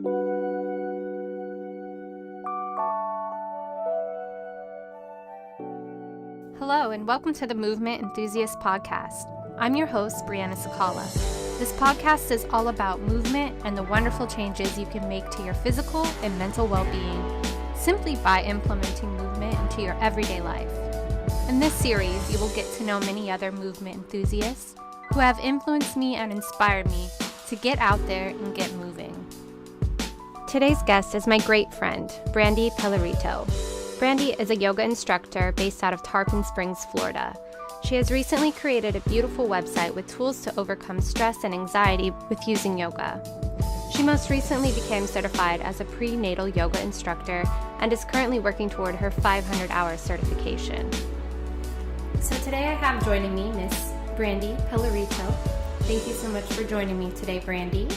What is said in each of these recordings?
Hello, and welcome to the Movement Enthusiast podcast. I'm your host, Brianna Sakala. This podcast is all about movement and the wonderful changes you can make to your physical and mental well-being simply by implementing movement into your everyday life. In this series, you will get to know many other movement enthusiasts who have influenced me and inspired me to get out there and get moving. Today's guest is my great friend, Brandi Pellerito. Brandi is a yoga instructor based out of Tarpon Springs, Florida. She has recently created a beautiful website with tools to overcome stress and anxiety with using yoga. She most recently became certified as a prenatal yoga instructor and is currently working toward her 500-hour certification. So today I have joining me Miss Brandi Pellerito. Thank you so much for joining me today, Brandi.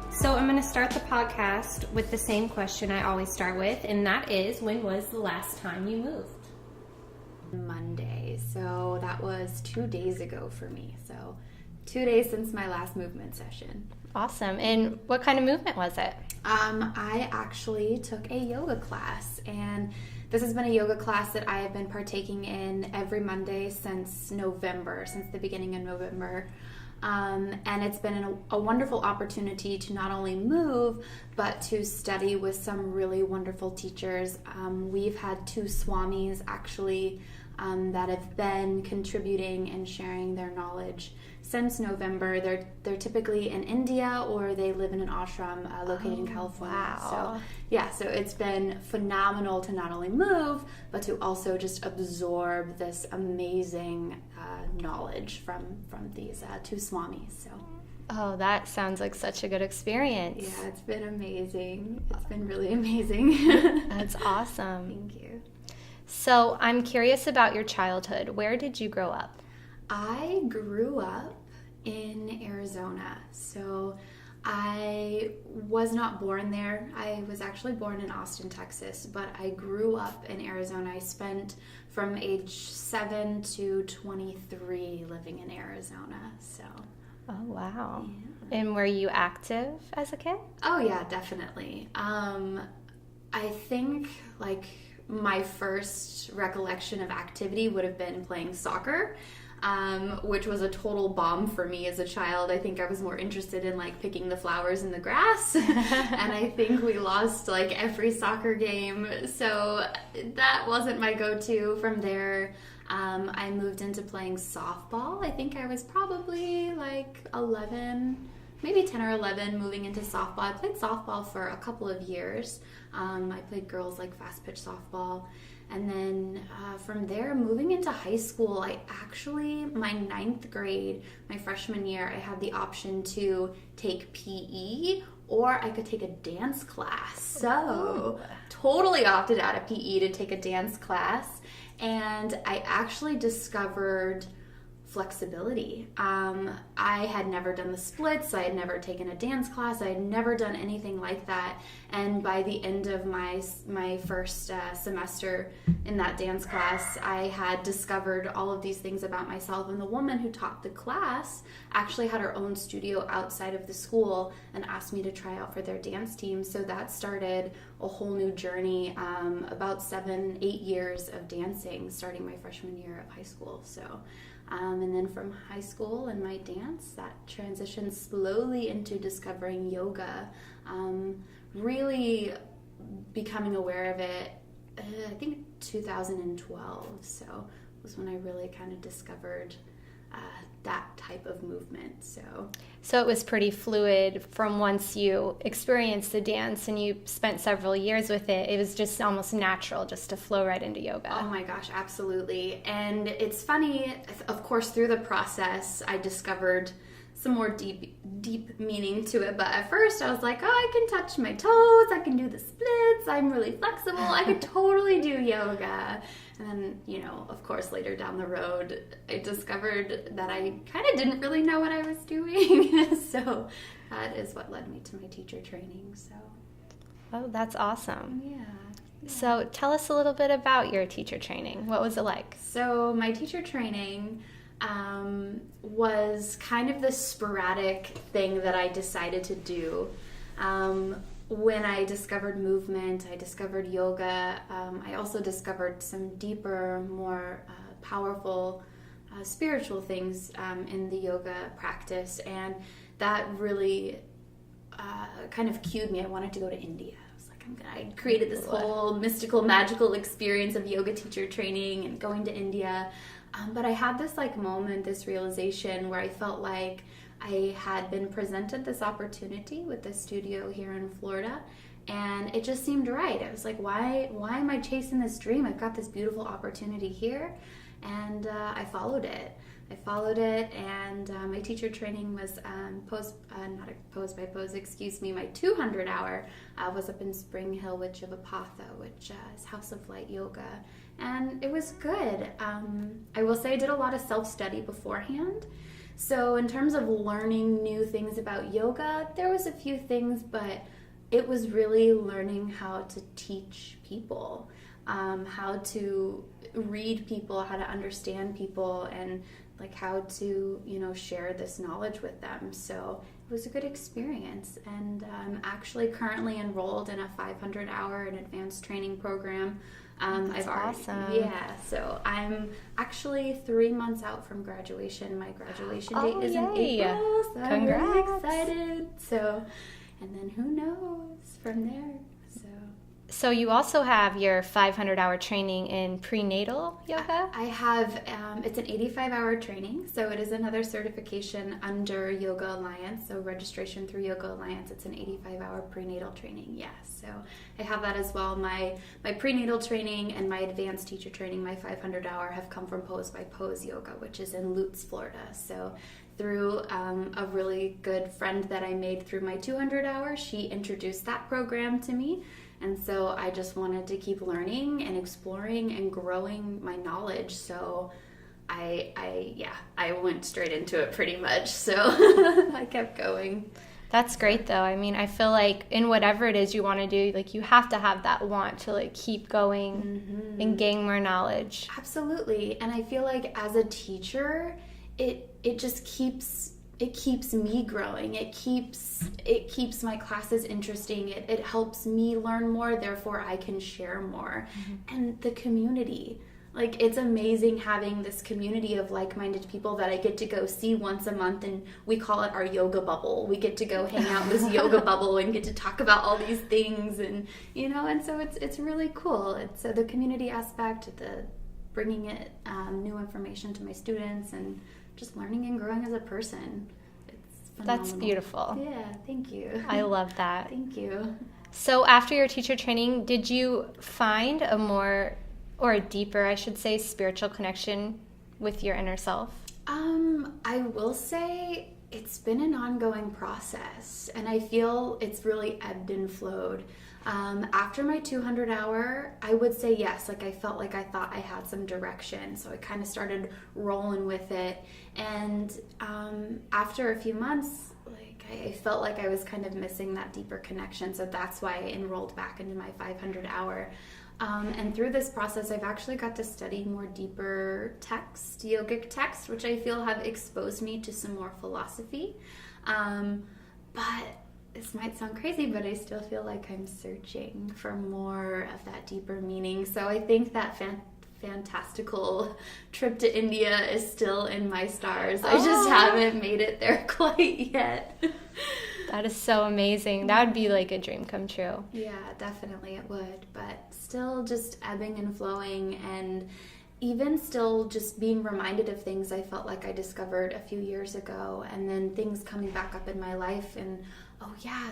So I'm going to start the podcast with the same question I always start with, and that is, when was the last time you moved? Monday, so that was 2 days ago for me. So 2 days since my last movement session. Awesome. And what kind of movement was it? I actually took a yoga class, and this has been a yoga class that I have been partaking in every Monday since November, since the beginning of November. And it's been a wonderful opportunity to not only move, but to study with some really wonderful teachers. We've had two swamis actually that have been contributing and sharing their knowledge since November. They're typically in India, or they live in an ashram located in California. Wow. So it's been phenomenal to not only move, but to also just absorb this amazing knowledge from these two swamis. So. Oh, that sounds like such a good experience. Yeah, it's been amazing. It's been really amazing. That's awesome. Thank you. So I'm curious about your childhood. Where did you grow up? I grew up in Arizona. So I was not born there. I was actually born in Austin, Texas, but I grew up in Arizona. I spent from age 7 to 23 living in Arizona. So. Oh, wow. Yeah. And were you active as a kid? Oh, yeah, definitely. I think, my first recollection of activity would have been playing soccer, which was a total bomb for me as a child. I think I was more interested in, picking the flowers in the grass, and I think we lost, every soccer game, so that wasn't my go-to. From there, I moved into playing softball. I think I was probably 11, maybe 10 or 11, moving into softball. I played softball for a couple of years. I played girls fast pitch softball. And then from there, moving into high school, my 9th grade, my freshman year, I had the option to take PE, or I could take a dance class. So totally opted out of PE to take a dance class. And I actually discovered flexibility. I had never done the splits. I had never taken a dance class. I had never done anything like that. And by the end of my first semester in that dance class, I had discovered all of these things about myself. And the woman who taught the class actually had her own studio outside of the school and asked me to try out for their dance team. So that started a whole new journey, about 7-8 years of dancing, starting my freshman year of high school. So. And then from high school and my dance, that transitioned slowly into discovering yoga, really becoming aware of it, I think 2012, so was when I really kind of discovered that type of movement. So it was pretty fluid from once you experienced the dance and you spent several years with it. It was just almost natural just to flow right into yoga. Oh my gosh, absolutely. And it's funny, of course, through the process, I discovered some more deep meaning to it. But at first I was like, oh, I can touch my toes, I can do the splits, I'm really flexible, I could totally do yoga. And then, of course, later down the road, I discovered that I kind of didn't really know what I was doing. So that is what led me to my teacher training. So. Oh, that's awesome. Yeah. So tell us a little bit about your teacher training. What was it like? So my teacher training was kind of this sporadic thing that I decided to do. when I discovered movement, I discovered yoga, I also discovered some deeper, more powerful spiritual things in the yoga practice, and that really kind of cued me. I wanted to go to India. I created this whole mystical, magical experience of yoga teacher training and going to India. But I had this moment, this realization where I felt like I had been presented this opportunity with this studio here in Florida, and it just seemed right. I was like, why am I chasing this dream? I've got this beautiful opportunity here, and I followed it. And my teacher training was not pose by pose, my 200-hour was up in Spring Hill with Jivapatha, which is House of Light Yoga, and it was good. I will say I did a lot of self-study beforehand, so in terms of learning new things about yoga, there was a few things, but it was really learning how to teach people, how to read people, how to understand people, and how to, share this knowledge with them. So it was a good experience. And I'm actually currently enrolled in a 500-hour and advanced training program. That's awesome. Yeah, so I'm actually 3 months out from graduation. My graduation date is in April, so I'm really excited. So, and then who knows from there. So you also have your 500-hour training in prenatal yoga? I have, it's an 85-hour training, so it is another certification under Yoga Alliance, so registration through Yoga Alliance. It's an 85-hour prenatal training, yes. So I have that as well. My prenatal training and my advanced teacher training, my 500-hour, have come from Pose by Pose Yoga, which is in Lutz, Florida. So through a really good friend that I made through my 200-hour, she introduced that program to me. And so I just wanted to keep learning and exploring and growing my knowledge. So I went straight into it pretty much. So I kept going. That's great, though. I mean, I feel like in whatever it is you want to do, you have to have that want to keep going and gain more knowledge. Absolutely. And I feel like as a teacher, it just keeps me growing. It keeps my classes interesting. It helps me learn more, therefore I can share more. And the community, it's amazing having this community of like-minded people that I get to go see once a month, and we call it our yoga bubble. We get to go hang out in this yoga bubble and get to talk about all these things, and and so it's really cool. It's the community aspect, the bringing it new information to my students, and just learning and growing as a person. It's phenomenal. That's beautiful. Yeah, thank you. I love that. Thank you. So after your teacher training, did you find a more, or a deeper, I should say, spiritual connection with your inner self? I will say it's been an ongoing process, and I feel it's really ebbed and flowed. After my 200-hour, I would say yes. I felt like I thought I had some direction, so I kind of started rolling with it. And after a few months, I felt like I was kind of missing that deeper connection, so that's why I enrolled back into my 500-hour. And through this process, I've actually got to study more deeper text, yogic text, which I feel have exposed me to some more philosophy. But this might sound crazy, but I still feel like I'm searching for more of that deeper meaning. So I think that fantastical trip to India is still in my stars. I just haven't made it there quite yet. That is so amazing. That would be a dream come true. Yeah, definitely it would. But still just ebbing and flowing, and even still just being reminded of things I felt like I discovered a few years ago, and then things coming back up in my life, and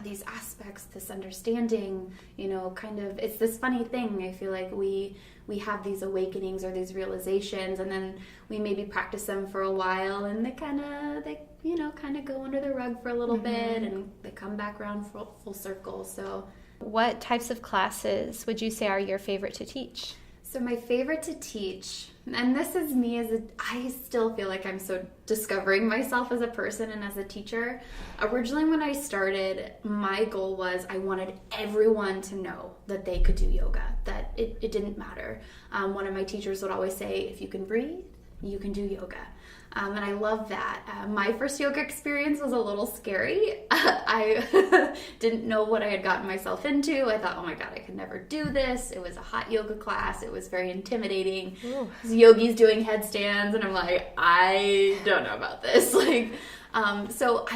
these aspects, this understanding, it's this funny thing. I feel like we have these awakenings or these realizations, and then we maybe practice them for a while, and they kind of go under the rug for a little bit, and they come back around full circle. So what types of classes would you say are your favorite to teach? So my favorite to teach, and this is me I still feel like I'm so discovering myself as a person and as a teacher. Originally when I started, my goal was I wanted everyone to know that they could do yoga, that it didn't matter. One of my teachers would always say, if you can breathe, you can do yoga. And I love that. My first yoga experience was a little scary. I didn't know what I had gotten myself into. I thought, oh my God, I could never do this. It was a hot yoga class. It was very intimidating. Yogis doing headstands, and I'm like, I don't know about this. So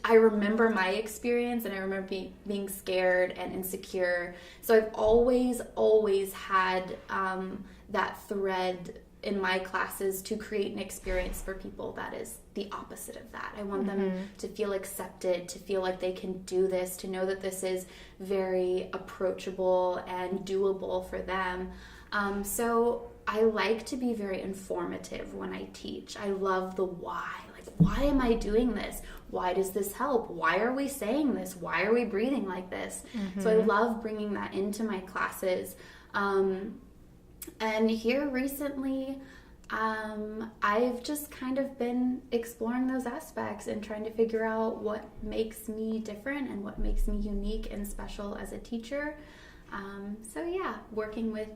I remember my experience, and I remember being scared and insecure. So I've always had that thread in my classes to create an experience for people that is the opposite of that. I want them to feel accepted, to feel like they can do this, to know that this is very approachable and doable for them. So I like to be very informative when I teach. I love the why. Like, why am I doing this? Why does this help? Why are we saying this? Why are we breathing like this? So I love bringing that into my classes. And here recently, I've just kind of been exploring those aspects and trying to figure out what makes me different and what makes me unique and special as a teacher. So yeah, working with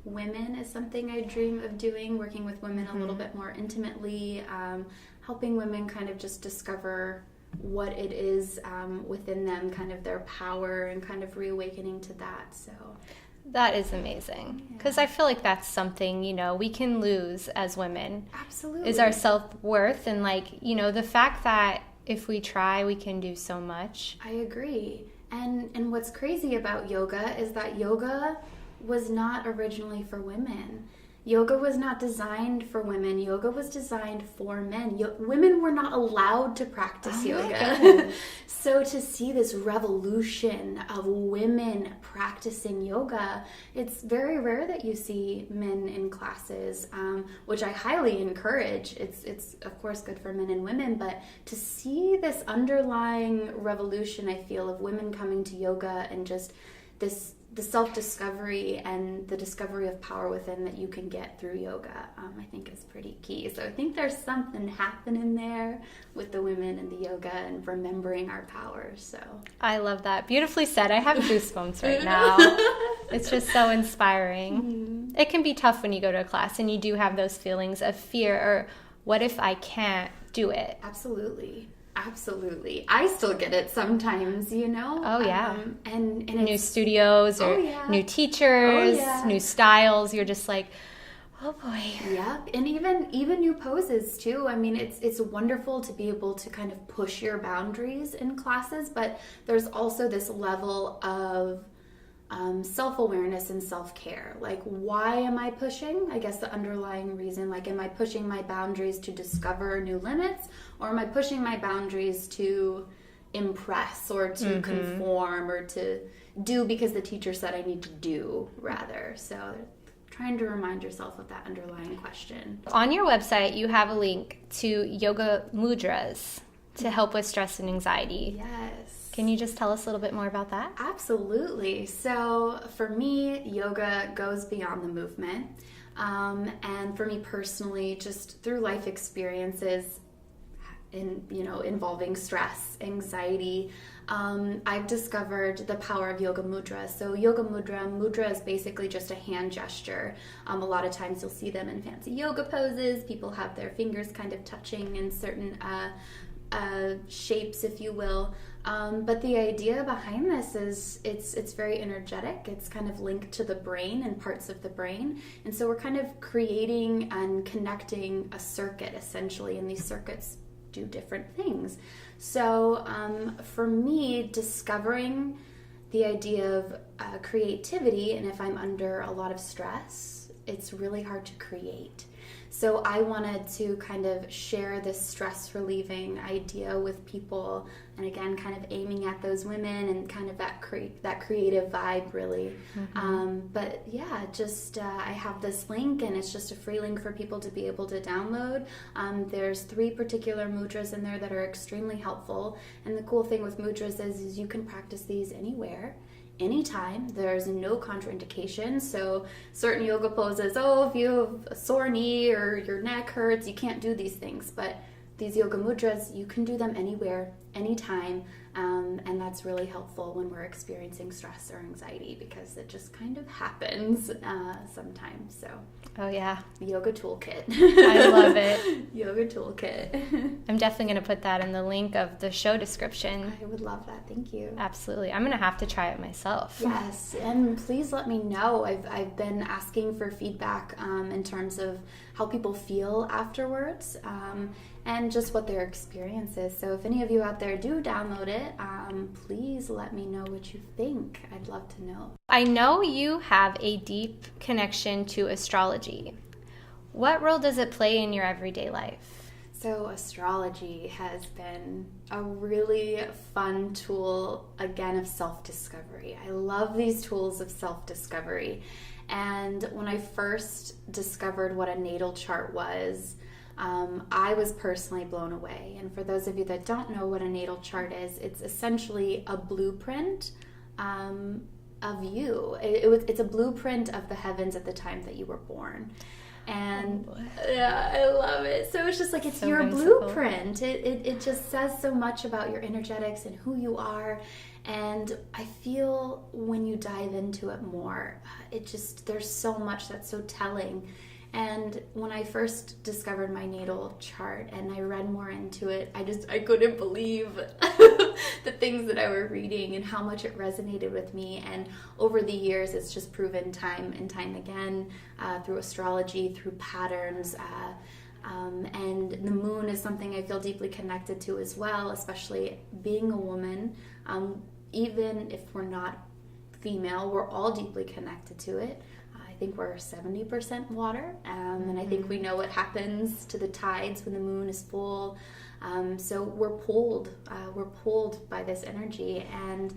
women is something I dream of doing, working with women a little bit more intimately, helping women kind of just discover what it is within them, kind of their power, and kind of reawakening to that. So that is amazing, because I feel like that's something, we can lose as women. Absolutely. Is our self-worth, and the fact that if we try, we can do so much. I agree. And what's crazy about yoga is that yoga was not originally for women. Yoga was not designed for women. Yoga was designed for men. Women were not allowed to practice yoga. So to see this revolution of women practicing yoga, it's very rare that you see men in classes, which I highly encourage. It's of course good for men and women, but to see this underlying revolution, I feel, of women coming to yoga and just the self-discovery and the discovery of power within that you can get through yoga, I think is pretty key. So I think there's something happening there with the women and the yoga and remembering our power. So I love that. Beautifully said. I have goosebumps right now. It's just so inspiring. It can be tough when you go to a class and you do have those feelings of fear, or what if I can't do it? Absolutely. I still get it sometimes, Oh, yeah. And new studios or new teachers, new styles. You're just like, oh boy. Yeah, and even new poses too. I mean, it's wonderful to be able to kind of push your boundaries in classes, but there's also this level of self-awareness and self-care. Like, why am I pushing? I guess the underlying reason, like, am I pushing my boundaries to discover new limits, or am I pushing my boundaries to impress or to conform or to do because the teacher said I need to do, rather? So trying to remind yourself of that underlying question. On your website, you have a link to yoga mudras to help with stress and anxiety. Yes. Can you just tell us a little bit more about that? Absolutely. So for me, yoga goes beyond the movement. And for me personally, just through life experiences involving stress, anxiety, I've discovered the power of yoga mudra. So yoga mudra is basically just a hand gesture. A lot of times you'll see them in fancy yoga poses. People have their fingers kind of touching in certain shapes, if you will. But the idea behind this is it's very energetic. It's kind of linked to the brain and parts of the brain. And so we're kind of creating and connecting a circuit, essentially, and these circuits do different things. So for me, discovering the idea of creativity, and if I'm under a lot of stress, it's really hard to create. So I wanted to kind of share this stress relieving idea with people, and again, kind of aiming at those women and kind of that creative vibe, really. But yeah, just I have this link, and it's just a free link for people to be able to download. There's 3 particular mudras in there that are extremely helpful, and the cool thing with mudras is you can practice these anywhere, anytime. There's no contraindication. So certain yoga poses, if you have a sore knee or your neck hurts, you can't do these things. But these yoga mudras, you can do them anywhere, anytime. And that's really helpful when we're experiencing stress or anxiety, because it just kind of happens sometimes. So, oh yeah, yoga toolkit. I love it. Yoga toolkit. I'm definitely going to put that in the link of the show description. I would love that. Thank you. Absolutely. I'm going to have to try it myself. Yes, and please let me know. I've been asking for feedback in terms of how people feel afterwards, and just what their experience is. So if any of you out there do download it, please let me know what you think. I'd love to know. I know you have a deep connection to astrology. What role does it play in your everyday life? So astrology has been a really fun tool, again, of self-discovery. I love these tools of self-discovery. And when I first discovered what a natal chart was, I was personally blown away. And for those of you that don't know what a natal chart is, it's essentially a blueprint of you. It's a blueprint of the heavens at the time that you were born. And yeah, I love it. So it's just like, it's so your whimsical blueprint. It just says so much about your energetics and who you are. And I feel when you dive into it more, there's so much that's so telling. And when I first discovered my natal chart and I read more into it, I couldn't believe the things that I were reading and how much it resonated with me. And over the years, it's just proven time and time again, through astrology, through patterns, and the moon is something I feel deeply connected to as well, especially being a woman. Even if we're not female, we're all deeply connected to it. I think we're 70% water, and I think we know what happens to the tides when the moon is full. So we're pulled by this energy, and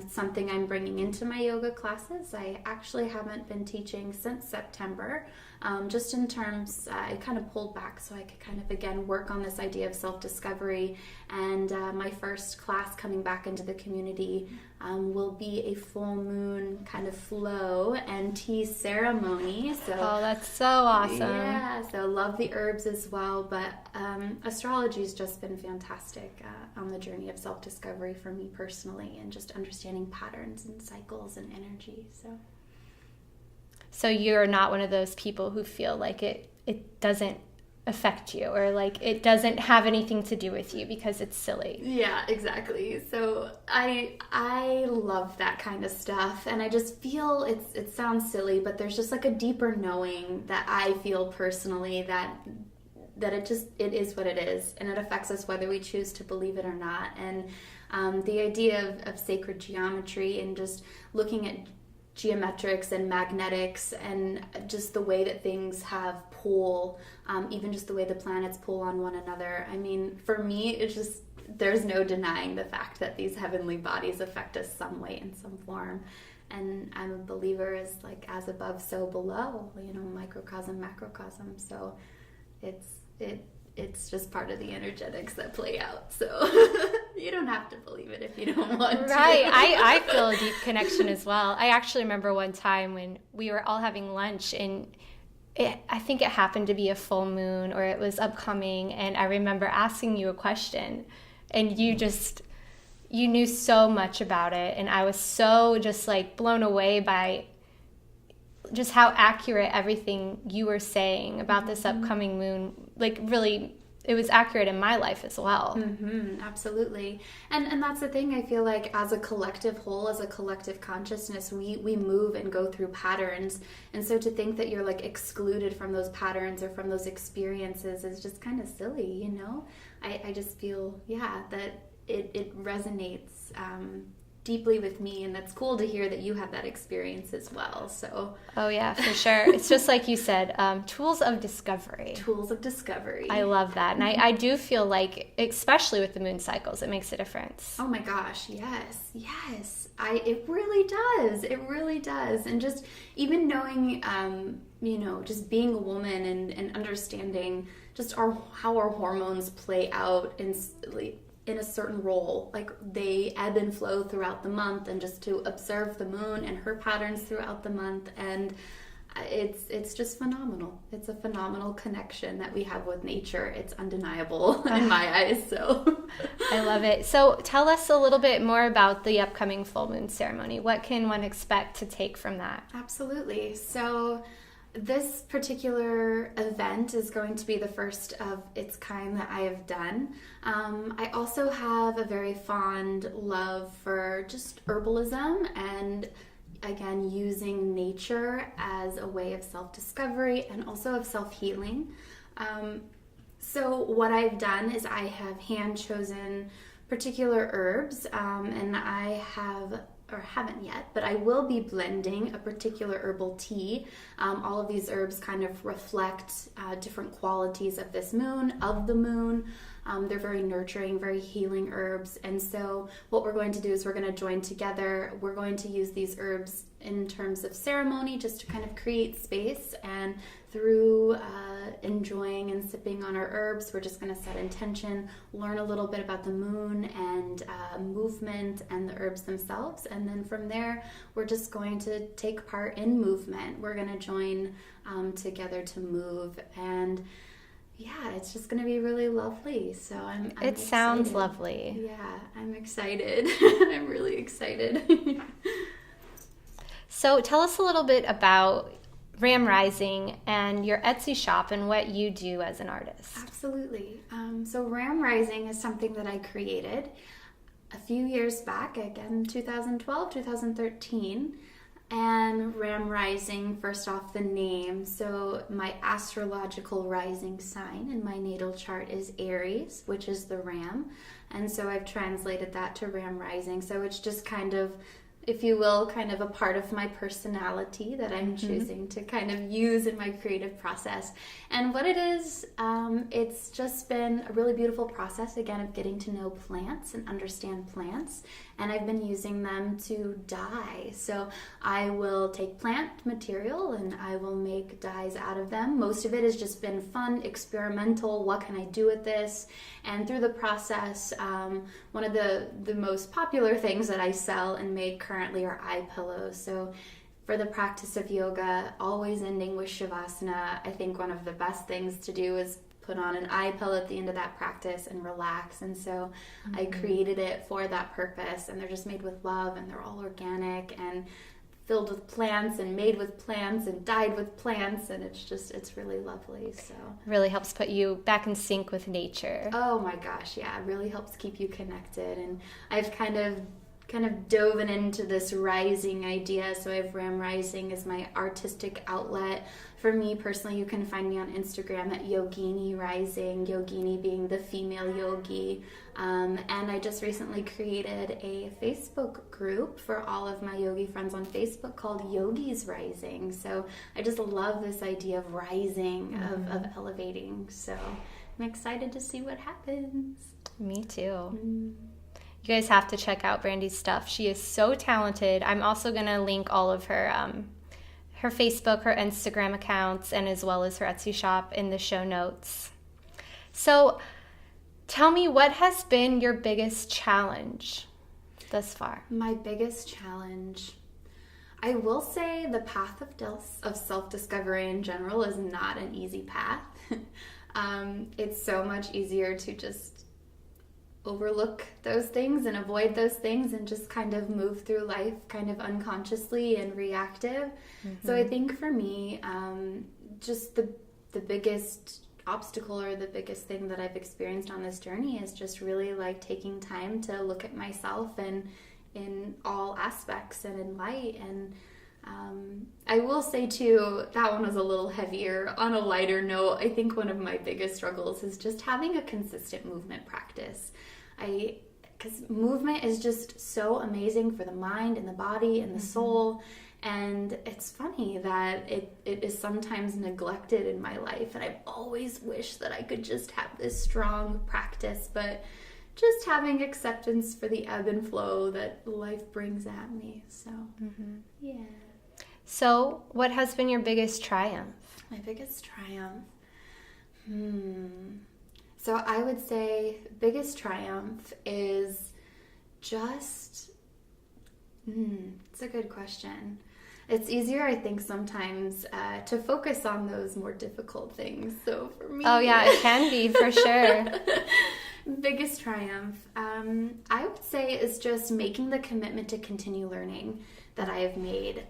something I'm bringing into my yoga classes. I actually haven't been teaching since September, just in terms, I kind of pulled back so I could kind of, again, work on this idea of self-discovery. And my first class coming back into the community will be a full moon kind of flow and tea ceremony. So, oh, that's so awesome. Yeah, so love the herbs as well. But astrology's just been fantastic on the journey of self-discovery for me personally, and just understanding patterns and cycles and energy. So you're not one of those people who feel like it doesn't affect you, or like it doesn't have anything to do with you because it's silly. Yeah, exactly. So I love that kind of stuff, and I just feel it sounds silly, but there's just like a deeper knowing that I feel personally that it is what it is, and it affects us whether we choose to believe it or not. And the idea of sacred geometry and just looking at geometrics and magnetics and just the way that things have pull, even just the way the planets pull on one another. I mean, for me, it's just, there's no denying the fact that these heavenly bodies affect us some way in some form. And I'm a believer as like as above, so below, microcosm, macrocosm. So it's just part of the energetics that play out. So you don't have to believe it if you don't want to. Right. I feel a deep connection as well. I actually remember one time when we were all having lunch, and I think it happened to be a full moon, or it was upcoming, and I remember asking you a question, and you knew so much about it, and I was so just like blown away by just how accurate everything you were saying about this upcoming moon, like really, it was accurate in my life as well. Mm-hmm, absolutely. And that's the thing, I feel like as a collective whole, as a collective consciousness, we move and go through patterns. And so to think that you're like excluded from those patterns or from those experiences is just kind of silly, I just feel, that it resonates deeply with me, and that's cool to hear that you have that experience as well. So oh yeah, for sure. It's just like you said, tools of discovery. I love that. And I do feel like, especially with the moon cycles, it makes a difference. Oh my gosh, yes it really does. And just even knowing just being a woman and understanding just how our hormones play out in a certain role, like they ebb and flow throughout the month, and just to observe the moon and her patterns throughout the month. And it's just phenomenal. It's a phenomenal connection that we have with nature. It's undeniable in my eyes. So I love it. So tell us a little bit more about the upcoming full moon ceremony. What can one expect to take from that? Absolutely. So this particular event is going to be the first of its kind that I have done. I also have a very fond love for just herbalism and, again, using nature as a way of self-discovery and also of self-healing. So what I've done is I have hand-chosen particular herbs, and I haven't yet, but I will be blending a particular herbal tea. All of these herbs kind of reflect different qualities of this moon, of the moon. They're very nurturing, very healing herbs. And so what we're going to do is we're going to join together. We're going to use these herbs in terms of ceremony just to kind of create space, and through enjoying and sipping on our herbs, we're just going to set intention, learn a little bit about the moon and movement and the herbs themselves, and then from there we're just going to take part in movement. We're going to join together to move, and yeah, it's just going to be really lovely. So I'm it excited. Sounds lovely. Yeah, I'm excited. I'm really excited. So tell us a little bit about Ram Rising and your Etsy shop and what you do as an artist. Absolutely. So Ram Rising is something that I created a few years back, again, 2012, 2013. And Ram Rising, first off, the name. So my astrological rising sign in my natal chart is Aries, which is the ram. And so I've translated that to Ram Rising. So it's just kind of, if you will, kind of a part of my personality that I'm choosing to kind of use in my creative process. And what it is, it's just been a really beautiful process, again, of getting to know plants and understand plants. And I've been using them to dye. So I will take plant material and I will make dyes out of them. Most of it has just been fun, experimental. What can I do with this? And through the process, one of the most popular things that I sell and make currently are eye pillows. So for the practice of yoga, always ending with Shavasana, I think one of the best things to do is put on an eye pillow at the end of that practice and relax. And so I created it for that purpose, and they're just made with love, and they're all organic and filled with plants and made with plants and dyed with plants, and it's really lovely. So really helps put you back in sync with nature. Oh my gosh, yeah, it really helps keep you connected. And I've kind of dove into this rising idea. So I have Ram Rising as my artistic outlet. For me personally, you can find me on Instagram at Yogini Rising, Yogini being the female yogi. And I just recently created a Facebook group for all of my yogi friends on Facebook called Yogis Rising. So I just love this idea of rising, of elevating. So I'm excited to see what happens. Me too. You guys have to check out Brandi's stuff. She is so talented. I'm also going to link all of her her Facebook, her Instagram accounts, and as well as her Etsy shop in the show notes. So tell me, what has been your biggest challenge thus far? My biggest challenge, I will say the path of self-discovery in general is not an easy path. It's so much easier to just overlook those things and avoid those things and just kind of move through life kind of unconsciously and reactive. So I think for me, just the biggest obstacle or the biggest thing that I've experienced on this journey is just really like taking time to look at myself and in all aspects and in light. And I will say too, that one was a little heavier. On a lighter note, I think one of my biggest struggles is just having a consistent movement practice. Because movement is just so amazing for the mind and the body and the soul. And it's funny that it is sometimes neglected in my life. And I always wish that I could just have this strong practice, but just having acceptance for the ebb and flow that life brings at me. So, yeah. So, what has been your biggest triumph? My biggest triumph? So I would say biggest triumph is just, it's a good question. It's easier, I think, sometimes to focus on those more difficult things. So for me... Oh, yeah, it can be, for sure. Biggest triumph, I would say, is just making the commitment to continue learning that I have made.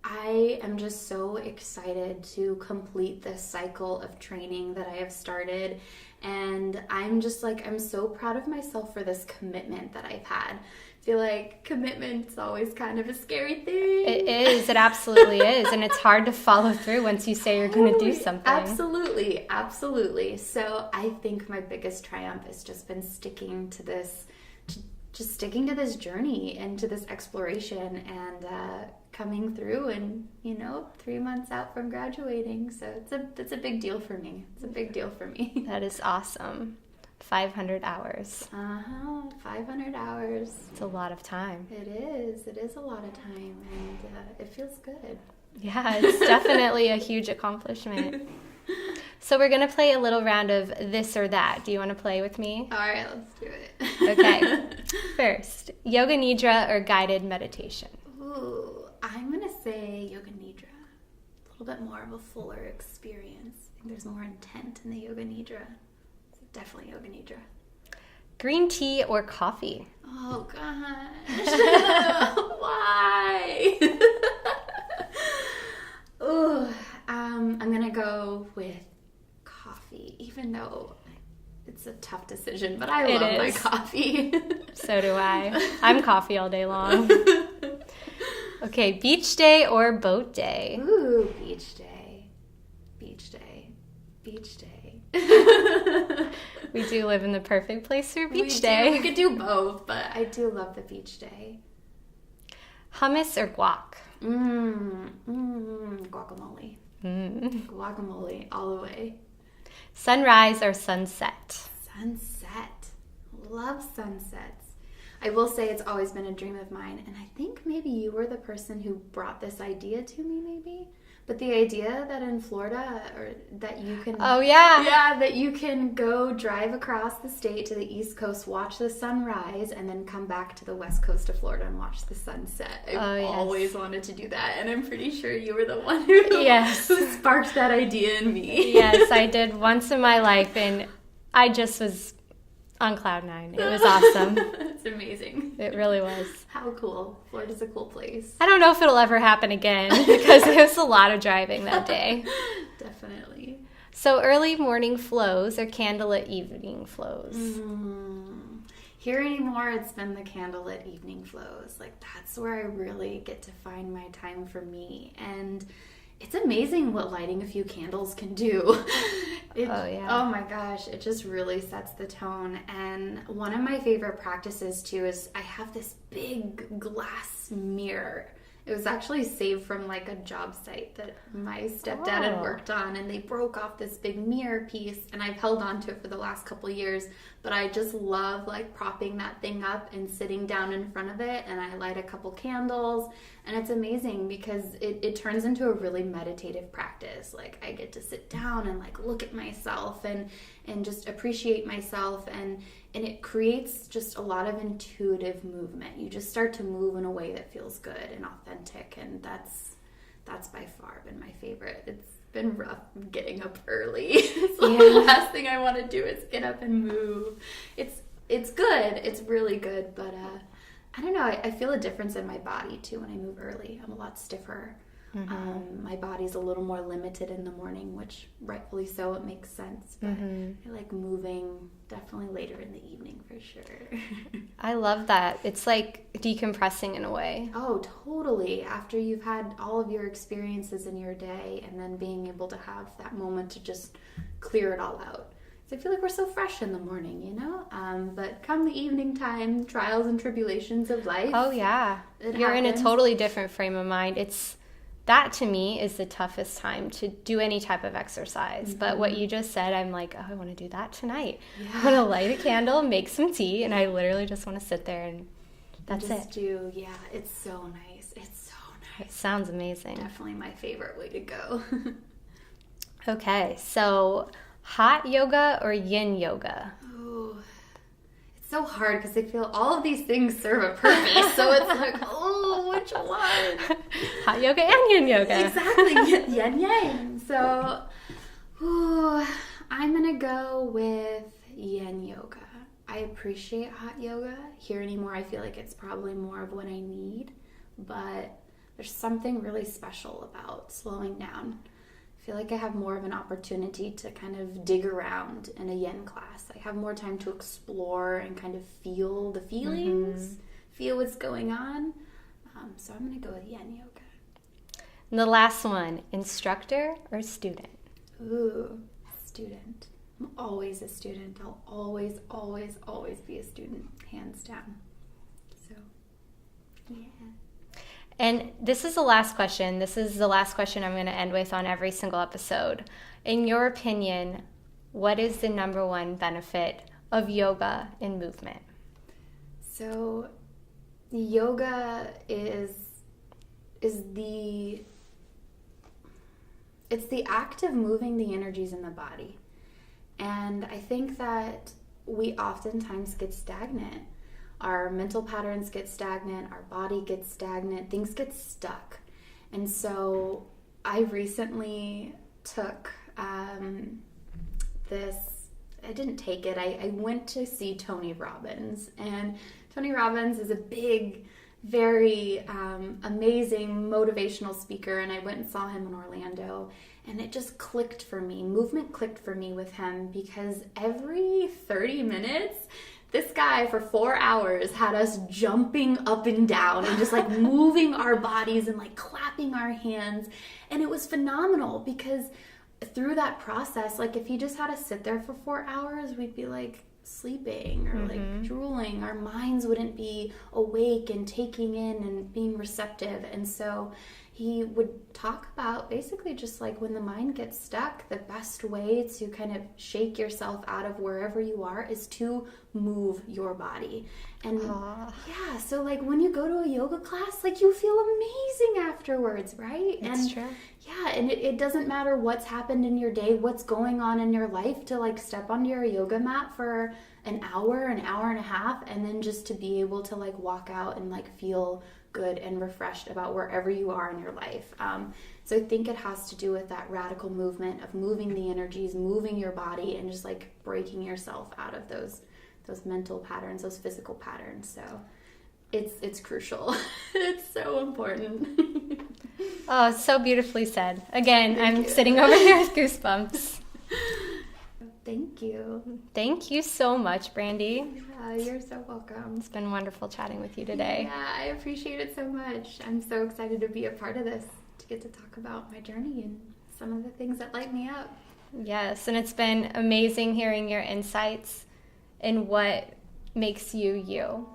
I am just so excited to complete this cycle of training that I have started. And I'm so proud of myself for this commitment that I've had. I feel like commitment's always kind of a scary thing. It is. It absolutely is. And it's hard to follow through once you say you're going to do something. Absolutely. Absolutely. So I think my biggest triumph has just been sticking to this journey and to this exploration and coming through and, 3 months out from graduating. So it's a big deal for me. It's a big deal for me. That is awesome. 500 hours. 500 hours. It's a lot of time. It is. It is a lot of time, and it feels good. Yeah, it's definitely a huge accomplishment. So we're going to play a little round of this or that. Do you want to play with me? All right, let's do it. Okay. First, yoga nidra or guided meditation? Ooh, I'm going to say yoga nidra. A little bit more of a fuller experience. I think there's more intent in the yoga nidra. Definitely yoga nidra. Green tea or coffee? Oh, gosh. Why? Ooh, I'm going to go with coffee, even though it's a tough decision, but I love my coffee. So do I. I'm coffee all day long. Okay, beach day or boat day? Ooh, beach day. Beach day. Beach day. We do live in the perfect place for beach day. We could do both, but I do love the beach day. Hummus or guac? Guacamole. Guacamole all the way. Sunrise or sunset? Sunset. Love sunsets. I will say it's always been a dream of mine, and I think maybe you were the person who brought this idea to me, maybe. But the idea that in Florida, or that you can... Oh, yeah. Yeah, that you can go drive across the state to the East Coast, watch the sunrise, and then come back to the West Coast of Florida and watch the sunset. I've always wanted to do that, and I'm pretty sure you were the one who sparked that idea in me. Yes, I did once in my life, and I just was on cloud nine. It was awesome. It's amazing. It really was. How cool. Florida's a cool place. I don't know if it'll ever happen again because it was a lot of driving that day. Definitely. So early morning flows or candlelit evening flows? Here anymore, it's been the candlelit evening flows. Like, that's where I really get to find my time for me. And it's amazing what lighting a few candles can do. Oh my gosh, it just really sets the tone. And one of my favorite practices too is I have this big glass mirror. It was actually saved from like a job site that my stepdad had worked on, and they broke off this big mirror piece, and I've held on to it for the last couple of years. But I just love like propping that thing up and sitting down in front of it, and I light a couple candles, and it's amazing because it turns into a really meditative practice. Like, I get to sit down and like look at myself and just appreciate myself, and it creates just a lot of intuitive movement. You just start to move in a way that feels good and authentic, and that's by far been my favorite. It's been rough getting up early. So the last thing I want to do is get up and move. It's good. It's really good, but I don't know. I feel a difference in my body too when I move early. I'm a lot stiffer. My body's a little more limited in the morning, which rightfully so, it makes sense. But I like moving definitely later in the evening for sure. I love that. It's like decompressing in a way. Oh, totally. After you've had all of your experiences in your day, and then being able to have that moment to just clear it all out. So I feel like we're so fresh in the morning, you know? But come the evening time, trials and tribulations of life. Oh, yeah. You're in a totally different frame of mind. That to me is the toughest time to do any type of exercise. But what you just said, I'm like, oh, I want to do that tonight. Yeah. I want to light a candle, make some tea, and I literally just want to sit there and that's it. It's so nice. It's so nice. It sounds amazing. Definitely my favorite way to go. Okay, so hot yoga or yin yoga? Ooh. So hard because I feel all of these things serve a purpose. So it's like, which much one. Hot yoga and yin yoga. Exactly, yin yang. So, I'm gonna go with yin yoga. I appreciate hot yoga. Here anymore, I feel like it's probably more of what I need, but there's something really special about slowing down. I feel like I have more of an opportunity to kind of dig around in a yin class. I have more time to explore and kind of feel the feelings, feel what's going on. So I'm going to go with yin yoga. And the last one, instructor or student? Ooh, student. I'm always a student. I'll always, always, always be a student, hands down. So, yeah. And this is the last question. This is the last question I'm going to end with on every single episode. In your opinion, what is the number one benefit of yoga in movement? So, yoga is the act of moving the energies in the body. And I think that we oftentimes get stagnant. Our mental patterns get stagnant, our body gets stagnant, things get stuck. And so I recently took this, I didn't take it, I went to see Tony Robbins. And Tony Robbins is a big, very amazing motivational speaker, and I went and saw him in Orlando. And it just clicked for me. Movement clicked for me with him because every 30 minutes, this guy for 4 hours had us jumping up and down and just like moving our bodies and like clapping our hands. And it was phenomenal because through that process, like if he just had us sit there for 4 hours, we'd be like sleeping or like drooling. Our minds wouldn't be awake and taking in and being receptive. And so he would talk about basically just like when the mind gets stuck, the best way to kind of shake yourself out of wherever you are is to move your body. And yeah, so like when you go to a yoga class, like you feel amazing afterwards, right? That's true. Yeah, and it doesn't matter what's happened in your day, what's going on in your life, to like step onto your yoga mat for an hour and a half, and then just to be able to like walk out and like feel good and refreshed about wherever you are in your life. So I think it has to do with that radical movement of moving the energies, moving your body, and just like breaking yourself out of those mental patterns, those physical patterns. So it's crucial. It's so important. Oh, so beautifully said. Again, I'm sitting over here with goosebumps. Thank you. Thank you so much, Brandi. Yeah, you're so welcome. It's been wonderful chatting with you today. Yeah, I appreciate it so much. I'm so excited to be a part of this, to get to talk about my journey and some of the things that light me up. Yes, and it's been amazing hearing your insights in what makes you you.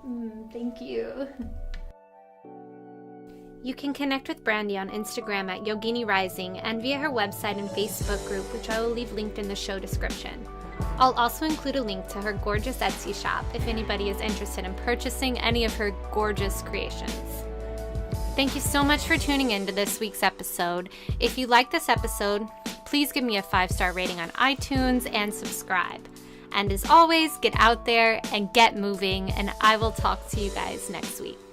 Thank you. You can connect with Brandi on Instagram at Yogini Rising and via her website and Facebook group, which I will leave linked in the show description. I'll also include a link to her gorgeous Etsy shop if anybody is interested in purchasing any of her gorgeous creations. Thank you so much for tuning in to this week's episode. If you like this episode, please give me a 5-star rating on iTunes and subscribe. And as always, get out there and get moving, and I will talk to you guys next week.